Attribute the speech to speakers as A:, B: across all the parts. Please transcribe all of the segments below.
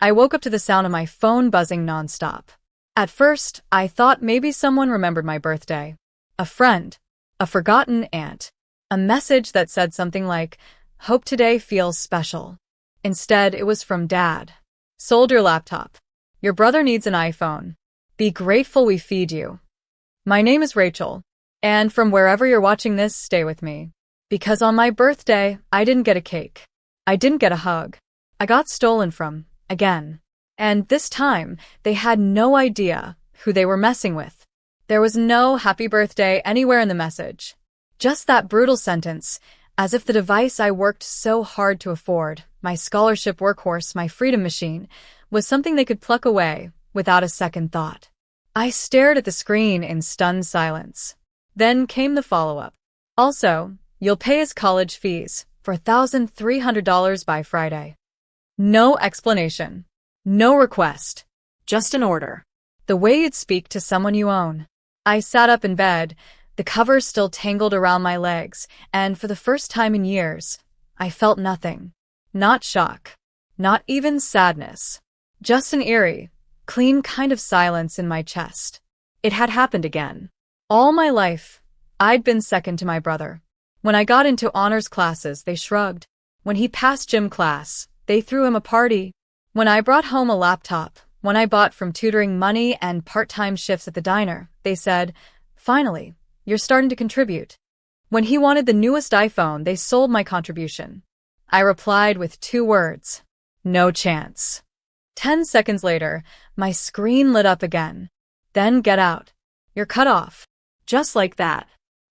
A: I woke up to the sound of my phone buzzing nonstop. At first, I thought maybe someone remembered my birthday. A friend. A forgotten aunt. A message that said something like, "Hope today feels special." Instead, it was from Dad. "Sold your laptop. Your brother needs an iPhone. Be grateful we feed you." My name is Rachel, and from wherever you're watching this, stay with me. Because on my birthday, I didn't get a cake. I didn't get a hug. I got stolen from, again. And this time, they had no idea who they were messing with. There was no happy birthday anywhere in the message. Just that brutal sentence, as if the device I worked so hard to afford, my scholarship workhorse, my freedom machine, was something they could pluck away without a second thought. I stared at the screen in stunned silence. Then came the follow-up. Also, you'll pay his college fees for $1,300 by Friday. No explanation. No request. Just an order. The way you'd speak to someone you own. I sat up in bed, the covers still tangled around my legs, and for the first time in years, I felt nothing. Not shock. Not even sadness. Just an eerie, clean kind of silence in my chest. It had happened again. All my life, I'd been second to my brother. When I got into honors classes, they shrugged. When he passed gym class, they threw him a party. When I brought home a laptop, when I bought from tutoring money and part-time shifts at the diner, they said, "Finally, you're starting to contribute." When he wanted the newest iPhone, they sold my contribution. I replied with 2 words. No chance. 10 seconds later, my screen lit up again. Then get out. You're cut off. Just like that.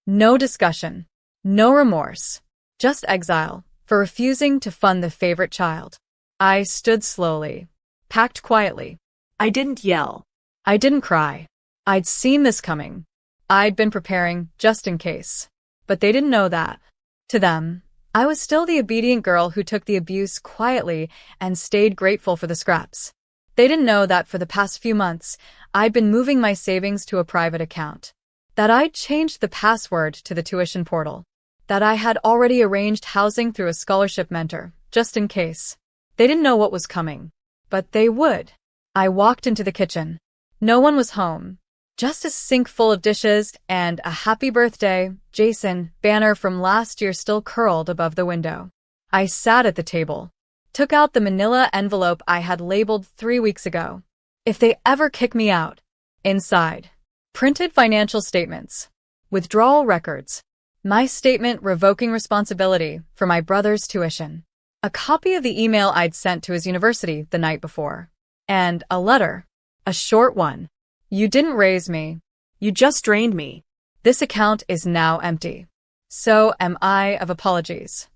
A: No discussion. No remorse. Just exile for refusing to fund the favorite child. I stood slowly, packed quietly. I didn't yell. I didn't cry. I'd seen this coming. I'd been preparing just in case. But they didn't know that. To them, I was still the obedient girl who took the abuse quietly and stayed grateful for the scraps. They didn't know that for the past few months, I'd been moving my savings to a private account. That I'd changed the password to the tuition portal. That I had already arranged housing through a scholarship mentor, just in case. They didn't know what was coming. But they would. I walked into the kitchen. No one was home. Just a sink full of dishes and a "Happy Birthday, Jason" banner from last year still curled above the window. I sat at the table. Took out the manila envelope I had labeled 3 weeks ago. If they ever kick me out. Inside. Printed financial statements. Withdrawal records. My statement revoking responsibility for my brother's tuition. A copy of the email I'd sent to his university the night before. And a letter. A short one. "You didn't raise me. You just drained me. This account is now empty. So am I of apologies."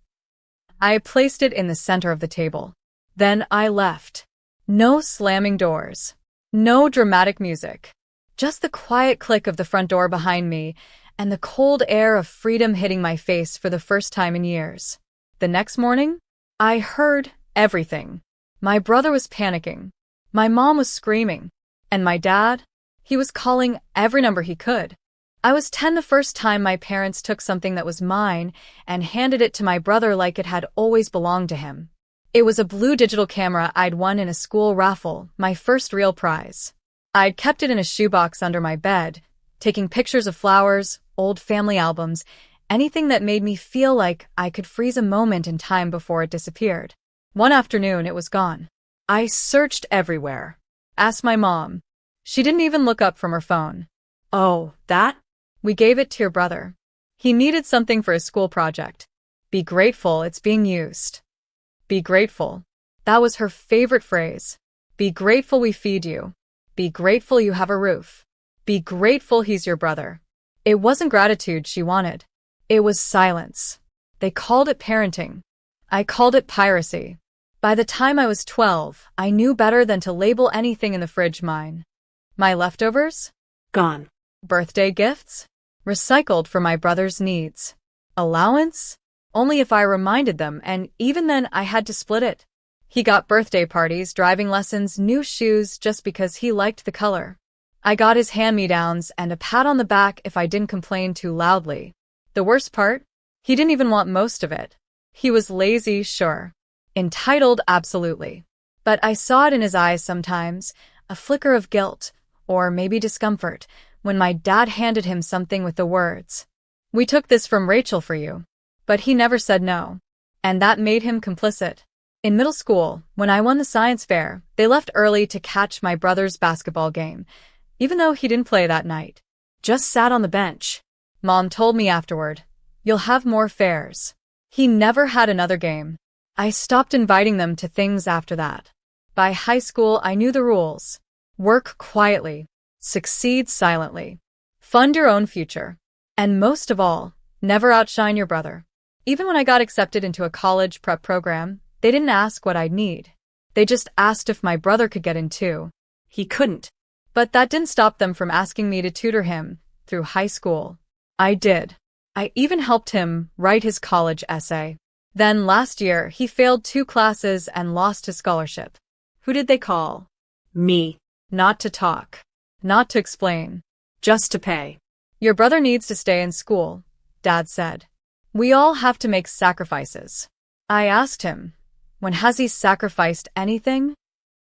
A: I placed it in the center of the table. Then I left. No slamming doors. No dramatic music. Just the quiet click of the front door behind me and the cold air of freedom hitting my face for the first time in years. The next morning, I heard everything. My brother was panicking. My mom was screaming. And my dad? He was calling every number he could. I was 10 the first time my parents took something that was mine and handed it to my brother like it had always belonged to him. It was a blue digital camera I'd won in a school raffle, my first real prize. I'd kept it in a shoebox under my bed, taking pictures of flowers, old family albums, anything that made me feel like I could freeze a moment in time before it disappeared. One afternoon, it was gone. I searched everywhere. Asked my mom. She didn't even look up from her phone. "Oh, that? We gave it to your brother. He needed something for his school project. Be grateful it's being used." Be grateful. That was her favorite phrase. Be grateful we feed you. Be grateful you have a roof. Be grateful he's your brother. It wasn't gratitude she wanted. It was silence. They called it parenting. I called it piracy. By the time I was 12, I knew better than to label anything in the fridge mine. My leftovers? Gone. Birthday gifts? Recycled for my brother's needs. Allowance? Only if I reminded them, and even then I had to split it. He got birthday parties, driving lessons, new shoes just because he liked the color. I got his hand-me-downs and a pat on the back if I didn't complain too loudly. The worst part? He didn't even want most of it. He was lazy, sure. Entitled, absolutely. But I saw it in his eyes sometimes, a flicker of guilt, or maybe discomfort, when my dad handed him something with the words, "We took this from Rachel for you." But he never said no. And that made him complicit. In middle school, when I won the science fair, they left early to catch my brother's basketball game, even though he didn't play that night. Just sat on the bench. Mom told me afterward, "You'll have more fairs." He never had another game. I stopped inviting them to things after that. By high school, I knew the rules. Work quietly. Succeed silently. Fund your own future. And most of all, never outshine your brother. Even when I got accepted into a college prep program, they didn't ask what I'd need. They just asked if my brother could get in too. He couldn't. But that didn't stop them from asking me to tutor him through high school. I did. I even helped him write his college essay. Then last year, he failed 2 classes and lost his scholarship. Who did they call? Me. Not to talk. Not to explain. Just to pay. "Your brother needs to stay in school," Dad said. "We all have to make sacrifices." I asked him, "When has he sacrificed anything?"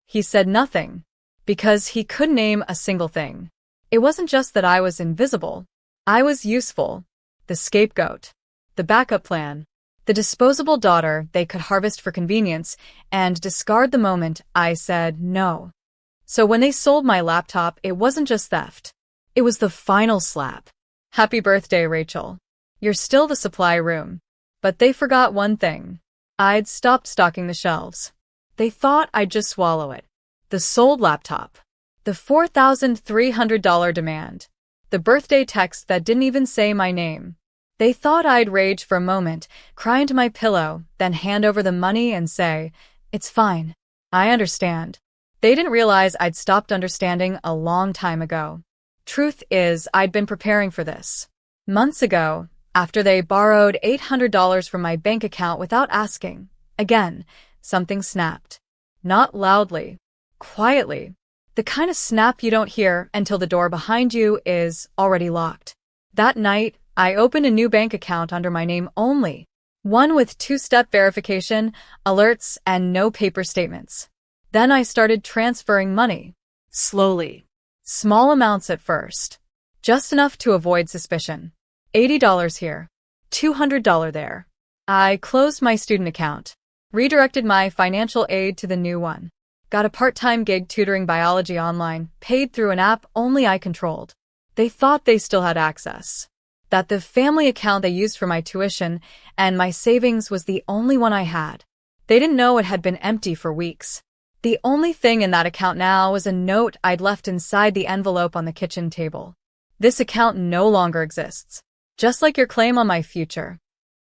A: He said nothing, because he couldn't name a single thing. It wasn't just that I was invisible. I was useful. The scapegoat. The backup plan. The disposable daughter they could harvest for convenience and discard the moment I said no. So when they sold my laptop, it wasn't just theft. It was the final slap. "Happy birthday, Rachel. You're still the supply room." But they forgot one thing. I'd stopped stocking the shelves. They thought I'd just swallow it. The sold laptop. The $4,300 demand. The birthday text that didn't even say my name. They thought I'd rage for a moment, cry into my pillow, then hand over the money and say, "It's fine. I understand." They didn't realize I'd stopped understanding a long time ago. Truth is, I'd been preparing for this. Months ago, after they borrowed $800 from my bank account without asking, again, something snapped. Not loudly. Quietly. The kind of snap you don't hear until the door behind you is already locked. That night, I opened a new bank account under my name only. One with 2-step verification, alerts, and no paper statements. Then I started transferring money. Slowly. Small amounts at first. Just enough to avoid suspicion. $80 here. $200 there. I closed my student account. Redirected my financial aid to the new one. Got a part-time gig tutoring biology online, paid through an app only I controlled. They thought they still had access. That the family account they used for my tuition and my savings was the only one I had. They didn't know it had been empty for weeks. The only thing in that account now was a note I'd left inside the envelope on the kitchen table. "This account no longer exists. Just like your claim on my future."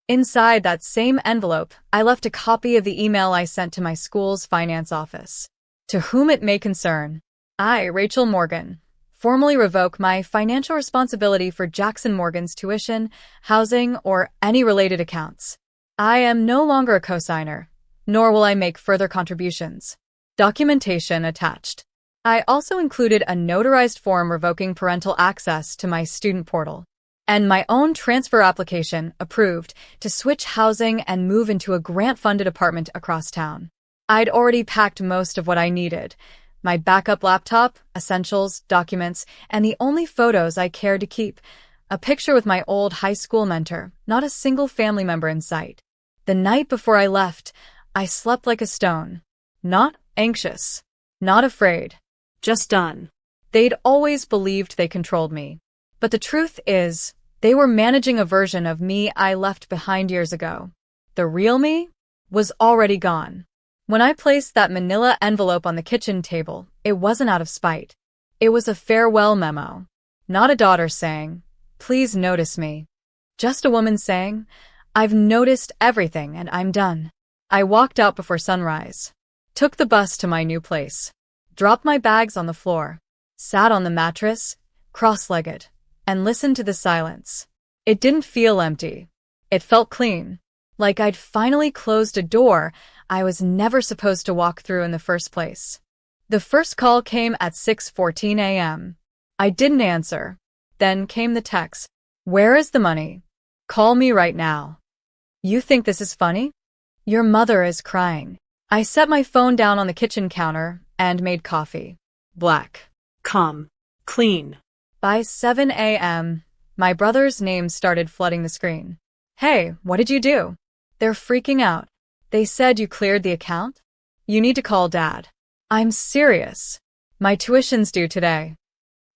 A: Inside that same envelope, I left a copy of the email I sent to my school's finance office. "To whom it may concern, I, Rachel Morgan, formally revoke my financial responsibility for Jackson Morgan's tuition, housing, or any related accounts. I am no longer a cosigner, nor will I make further contributions." Documentation attached. I also included a notarized form revoking parental access to my student portal, and my own transfer application approved to switch housing and move into a grant-funded apartment across town. I'd already packed most of what I needed. My backup laptop, essentials, documents, and the only photos I cared to keep. A picture with my old high school mentor, not a single family member in sight. The night before I left, I slept like a stone. Not anxious. Not afraid. Just done. They'd always believed they controlled me. But the truth is, they were managing a version of me I left behind years ago. The real me was already gone. When I placed that manila envelope on the kitchen table, it wasn't out of spite. It was a farewell memo. Not a daughter saying, "Please notice me." Just a woman saying, "I've noticed everything and I'm done." I walked out before sunrise. Took the bus to my new place. Dropped my bags on the floor. Sat on the mattress, cross-legged, and listened to the silence. It didn't feel empty. It felt clean. Like I'd finally closed a door I was never supposed to walk through in the first place. The first call came at 6:14 a.m. I didn't answer. Then came the text. "Where is the money? Call me right now." "You think this is funny? Your mother is crying." I set my phone down on the kitchen counter and made coffee. Black.
B: Calm. Clean.
A: By 7 a.m., my brother's name started flooding the screen. Hey, what did you do? They're freaking out. They said you cleared the account? You need to call Dad. I'm serious. My tuition's due today.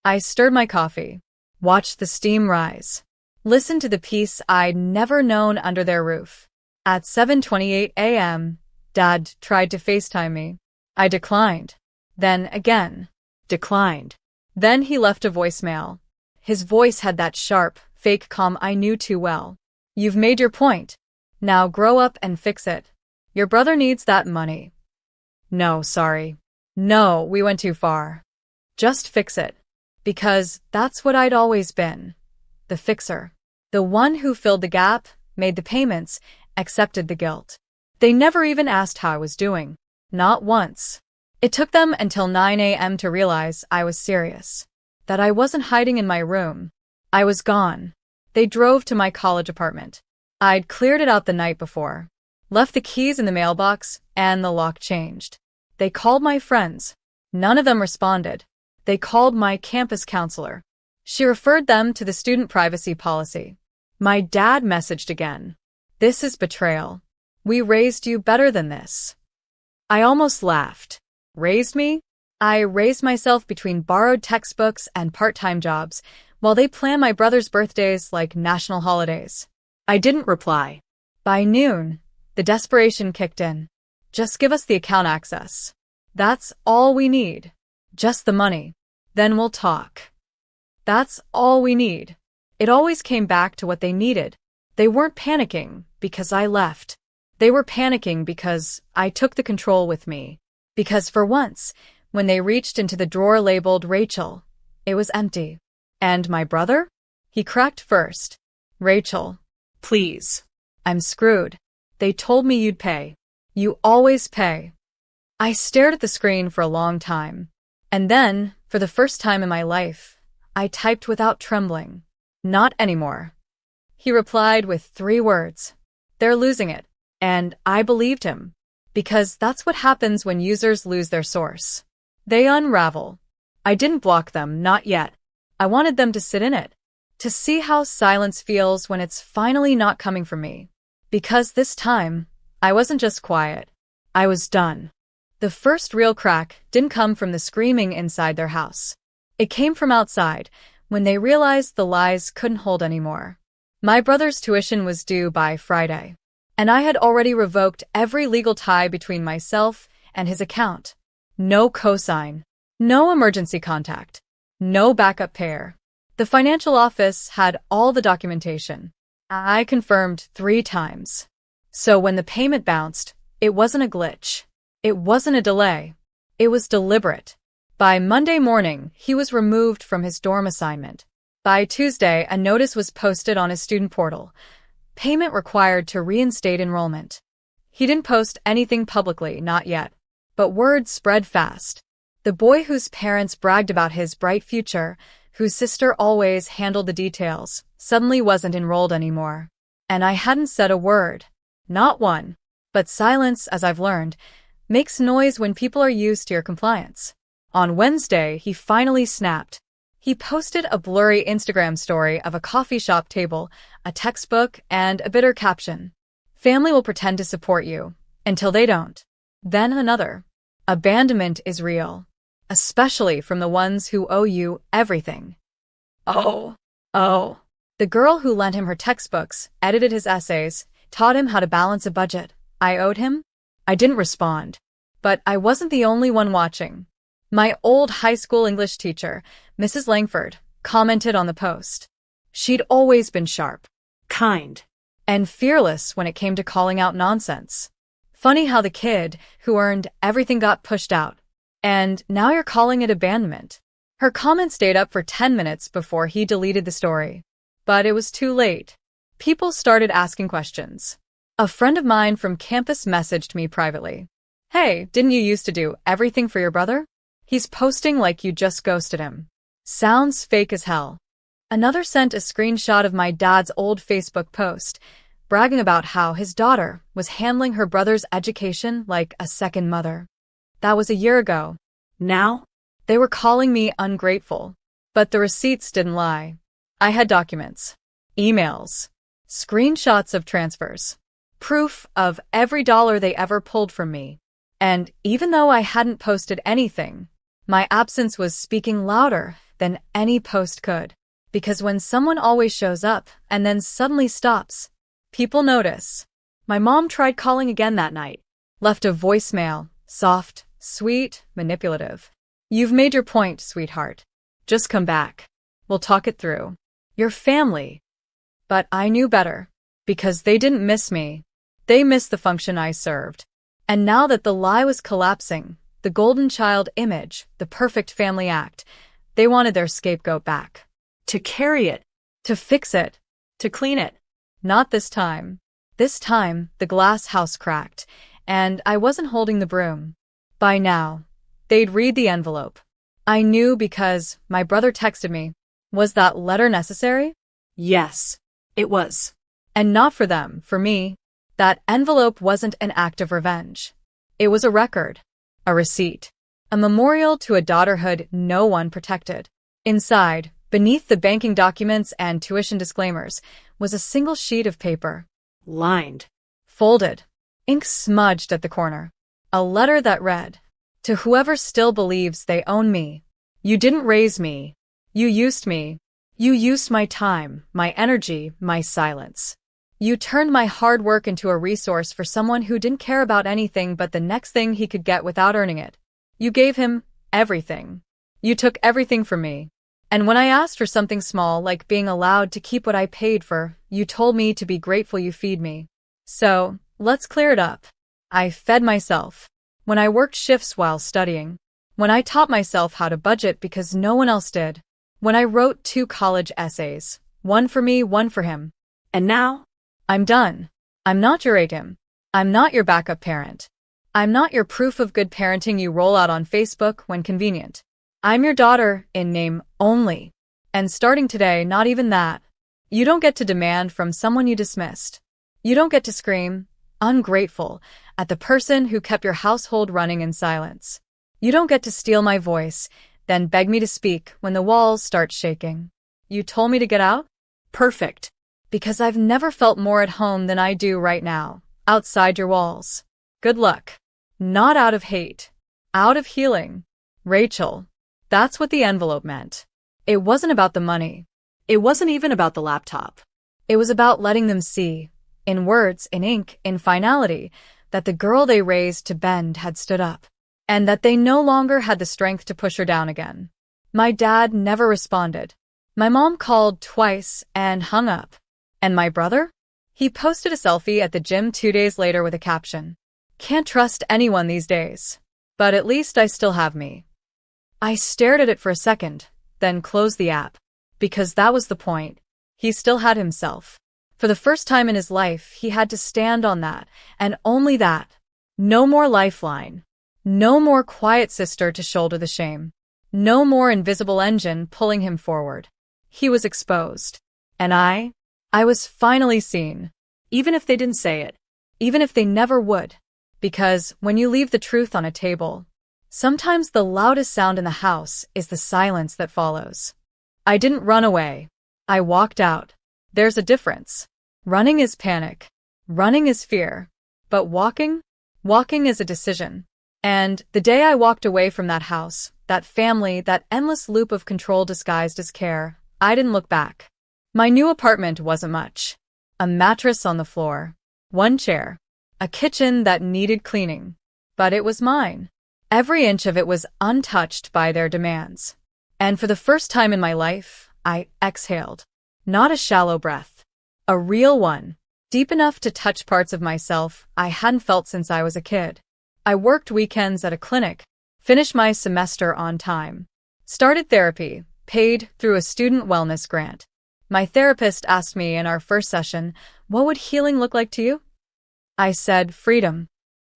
A: I stirred my coffee, watched the steam rise, listened to the peace I'd never known under their roof. At 7:28 a.m., Dad tried to FaceTime me. I declined. Then again. Declined. Then he left a voicemail. His voice had that sharp, fake calm I knew too well. You've made your point. Now grow up and fix it. Your brother needs that money. No, sorry. No, we went too far. Just fix it. Because that's what I'd always been. The fixer. The one who filled the gap, made the payments, accepted the guilt. They never even asked how I was doing. Not once. It took them until 9 a.m. to realize I was serious. That I wasn't hiding in my room. I was gone. They drove to my college apartment. I'd cleared it out the night before. Left the keys in the mailbox, and the lock changed. They called my friends. None of them responded. They called my campus counselor. She referred them to the student privacy policy. My dad messaged again. This is betrayal. We raised you better than this. I almost laughed. Raised me? I raised myself between borrowed textbooks and part-time jobs, while they planned my brother's birthdays like national holidays. I didn't reply. By noon, the desperation kicked in. Just give us the account access. That's all we need. Just the money. Then we'll talk. That's all we need. It always came back to what they needed. They weren't panicking because I left. They were panicking because I took the control with me. Because for once, when they reached into the drawer labeled Rachel, it was empty. And my brother? He cracked first. Rachel.
B: Please.
A: I'm screwed. They told me you'd pay. You always pay. I stared at the screen for a long time. And then, for the first time in my life, I typed without trembling. Not anymore. He replied with 3 words. They're losing it. And I believed him. Because that's what happens when users lose their source. They unravel. I didn't block them, not yet. I wanted them to sit in it. To see how silence feels when it's finally not coming from me. Because this time, I wasn't just quiet. I was done. The first real crack didn't come from the screaming inside their house. It came from outside, when they realized the lies couldn't hold anymore. My brother's tuition was due by Friday, and I had already revoked every legal tie between myself and his account. No cosign, no emergency contact, no backup payer. The financial office had all the documentation. I confirmed 3 times. So when the payment bounced, it wasn't a glitch. It wasn't a delay. It was deliberate. By Monday morning, he was removed from his dorm assignment. By Tuesday, a notice was posted on his student portal. Payment required to reinstate enrollment. He didn't post anything publicly, not yet. But word spread fast. The boy whose parents bragged about his bright future, whose sister always handled the details, suddenly wasn't enrolled anymore. And I hadn't said a word. Not one. But silence, as I've learned, makes noise when people are used to your compliance. On Wednesday, he finally snapped. He posted a blurry Instagram story of a coffee shop table, a textbook, and a bitter caption. Family will pretend to support you, until they don't. Then another. Abandonment is real. Especially from the ones who owe you everything. Oh. The girl who lent him her textbooks, edited his essays, taught him how to balance a budget. I owed him? I didn't respond. But I wasn't the only one watching. My old high school English teacher, Mrs. Langford, commented on the post. She'd always been sharp,
B: Kind.
A: and fearless when it came to calling out nonsense. Funny how the kid who earned everything got pushed out. And now you're calling it abandonment. Her comment stayed up for 10 minutes before he deleted the story. But it was too late. People started asking questions. A friend of mine from campus messaged me privately. Hey, didn't you used to do everything for your brother? He's posting like you just ghosted him. Sounds fake as hell. Another sent a screenshot of my dad's old Facebook post. bragging about how his daughter was handling her brother's education like a second mother. That was a year ago.
B: Now?
A: They were calling me ungrateful, but the receipts didn't lie. I had documents, emails, screenshots of transfers, proof of every dollar they ever pulled from me. And even though I hadn't posted anything, my absence was speaking louder than any post could. Because when someone always shows up and then suddenly stops, people notice. My mom tried calling again that night, left a voicemail, soft, sweet, manipulative. "You've made your point, sweetheart. Just come back. We'll talk it through. Your family." But I knew better, because they didn't miss me. They missed the function I served. And now that the lie was collapsing, the golden child image, the perfect family act, they wanted their scapegoat back.
B: To carry it.
A: To fix it.
B: To clean it.
A: Not this time. This time, the glass house cracked, and I wasn't holding the broom. By now, they'd read the envelope. I knew because my brother texted me. Was that letter necessary?
B: Yes, it was.
A: And not for them, for me. That envelope wasn't an act of revenge. It was a record, a receipt, a memorial to a daughterhood no one protected. Inside, beneath the banking documents and tuition disclaimers, was a single sheet of paper.
B: Lined.
A: Folded. Ink smudged at the corner. A letter that read, "To whoever still believes they own me. You didn't raise me. You used me. You used my time, my energy, my silence. You turned my hard work into a resource for someone who didn't care about anything but the next thing he could get without earning it. You gave him everything. You took everything from me. And when I asked for something small like being allowed to keep what I paid for, you told me to be grateful you feed me. So, let's clear it up. I fed myself. When I worked shifts while studying. When I taught myself how to budget because no one else did. When I wrote 2 college essays. One for me, one for him.
B: And now?
A: I'm done. I'm not your ATM. I'm not your backup parent. I'm not your proof of good parenting you roll out on Facebook when convenient. I'm your daughter, in name only. And starting today, not even that. You don't get to demand from someone you dismissed. You don't get to scream, ungrateful, at the person who kept your household running in silence. You don't get to steal my voice, then beg me to speak when the walls start shaking. You told me to get out?
B: Perfect.
A: Because I've never felt more at home than I do right now, outside your walls. Good luck. Not out of hate. Out of healing. Rachel. That's what the envelope meant. It wasn't about the money.
B: It wasn't even about the laptop.
A: It was about letting them see, in words, in ink, in finality, that the girl they raised to bend had stood up, and that they no longer had the strength to push her down again. My dad never responded. My mom called twice and hung up. And my brother? He posted a selfie at the gym 2 days later with a caption, "Can't trust anyone these days. But at least I still have me." I stared at it for a second, then closed the app. Because that was the point. He still had himself. For the first time in his life, he had to stand on that, and only that. No more lifeline. No more quiet sister to shoulder the shame. No more invisible engine pulling him forward. He was exposed. And I was finally seen.
B: Even if they didn't say it.
A: Even if they never would. Because when you leave the truth on a table, sometimes the loudest sound in the house is the silence that follows. I didn't run away. I walked out. There's a difference. Running is panic. Running is fear. But walking is a decision. And the day I walked away from that house, that family, that endless loop of control disguised as care, I didn't look back. My new apartment wasn't much. A mattress on the floor. 1 chair. A kitchen that needed cleaning. But it was mine. Every inch of it was untouched by their demands. And for the first time in my life, I exhaled. Not a shallow breath. A real one. Deep enough to touch parts of myself I hadn't felt since I was a kid. I worked weekends at a clinic, finished my semester on time, started therapy, paid through a student wellness grant. My therapist asked me in our first session, "What would healing look like to you?" I said, "Freedom."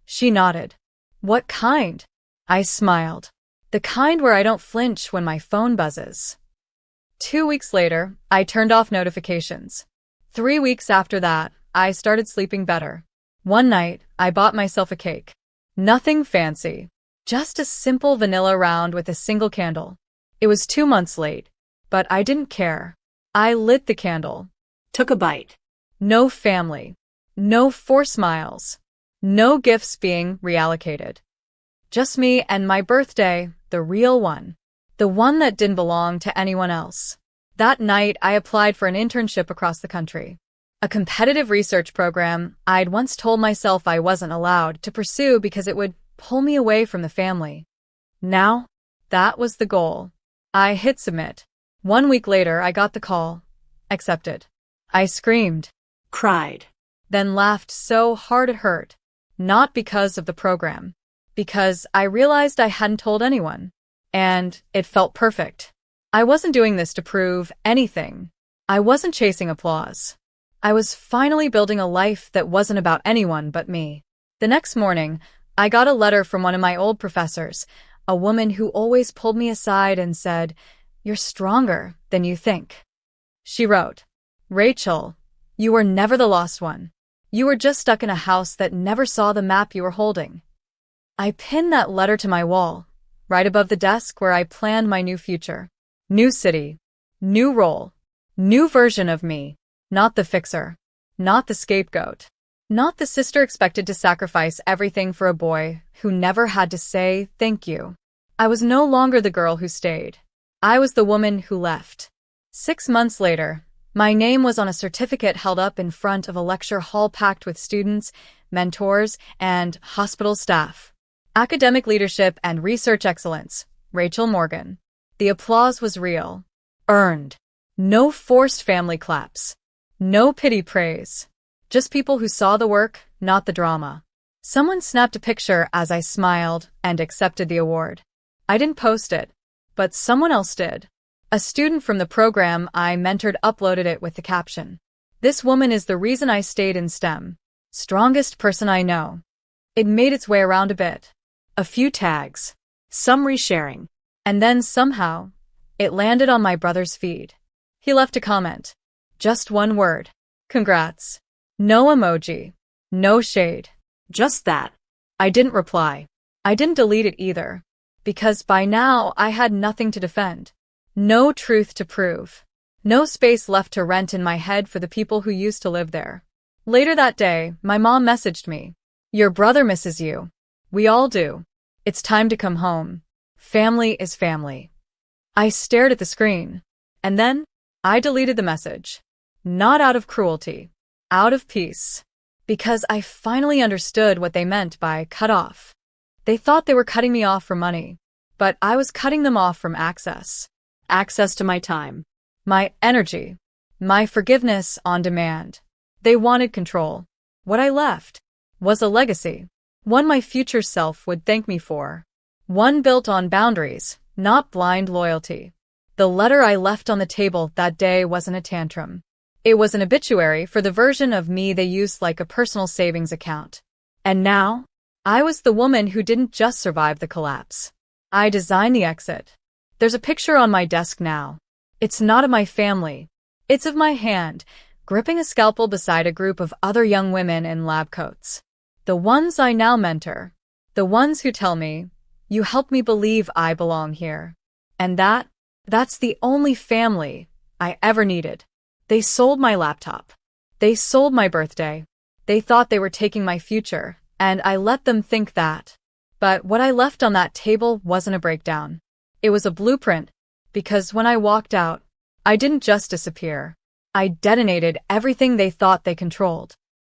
A: She nodded. "What kind?" I smiled. "The kind where I don't flinch when my phone buzzes." 2 weeks later, I turned off notifications. 3 weeks after that, I started sleeping better. One night, I bought myself a cake. Nothing fancy. Just a simple vanilla round with a single candle. It was 2 months late, but I didn't care. I lit the candle.
B: Took a bite.
A: No family. No 4 smiles. No gifts being reallocated. Just me and my birthday, the real one. The one that didn't belong to anyone else. That night, I applied for an internship across the country. A competitive research program I'd once told myself I wasn't allowed to pursue because it would pull me away from the family. Now, that was the goal. I hit submit. 1 week later, I got the call. Accepted. I screamed.
B: Cried.
A: Then laughed so hard it hurt. Not because of the program. Because I realized I hadn't told anyone. And it felt perfect. I wasn't doing this to prove anything. I wasn't chasing applause. I was finally building a life that wasn't about anyone but me. The next morning, I got a letter from one of my old professors, a woman who always pulled me aside and said, "You're stronger than you think." She wrote, "Rachel, you were never the lost one. You were just stuck in a house that never saw the map you were holding." I pinned that letter to my wall, right above the desk where I planned my new future. New city, new role, new version of me. Not the fixer, not the scapegoat, not the sister expected to sacrifice everything for a boy who never had to say thank you. I was no longer the girl who stayed. I was the woman who left. 6 months later, my name was on a certificate held up in front of a lecture hall packed with students, mentors, and hospital staff. Academic leadership and research excellence, Rachel Morgan. The applause was real. Earned. No forced family claps. No pity praise. Just people who saw the work, not the drama. Someone snapped a picture as I smiled and accepted the award. I didn't post it, but someone else did. A student from the program I mentored uploaded it with the caption, "This woman is the reason I stayed in STEM. Strongest person I know." It made its way around a bit. A few tags.
B: Some resharing.
A: And then somehow, it landed on my brother's feed. He left a comment. Just one word. Congrats. No emoji. No shade.
B: Just that.
A: I didn't reply. I didn't delete it either. Because by now I had nothing to defend. No truth to prove. No space left to rent in my head for the people who used to live there. Later that day, my mom messaged me. "Your brother misses you. We all do. It's time to come home. Family is family." I stared at the screen. And then, I deleted the message. Not out of cruelty. Out of peace. Because I finally understood what they meant by cut off. They thought they were cutting me off for money. But I was cutting them off from access.
B: Access to my time.
A: My energy. My forgiveness on demand. They wanted control. What I left was a legacy. One my future self would thank me for. One built on boundaries, not blind loyalty. The letter I left on the table that day wasn't a tantrum. It was an obituary for the version of me they used like a personal savings account. And now, I was the woman who didn't just survive the collapse. I designed the exit. There's a picture on my desk now. It's not of my family. It's of my hand, gripping a scalpel beside a group of other young women in lab coats. The ones I now mentor. The ones who tell me, "You help me believe I belong here." And that's the only family I ever needed. They sold my laptop. They sold my birthday. They thought they were taking my future, and I let them think that. But what I left on that table wasn't a breakdown. It was a blueprint, because when I walked out, I didn't just disappear. I detonated everything they thought they controlled.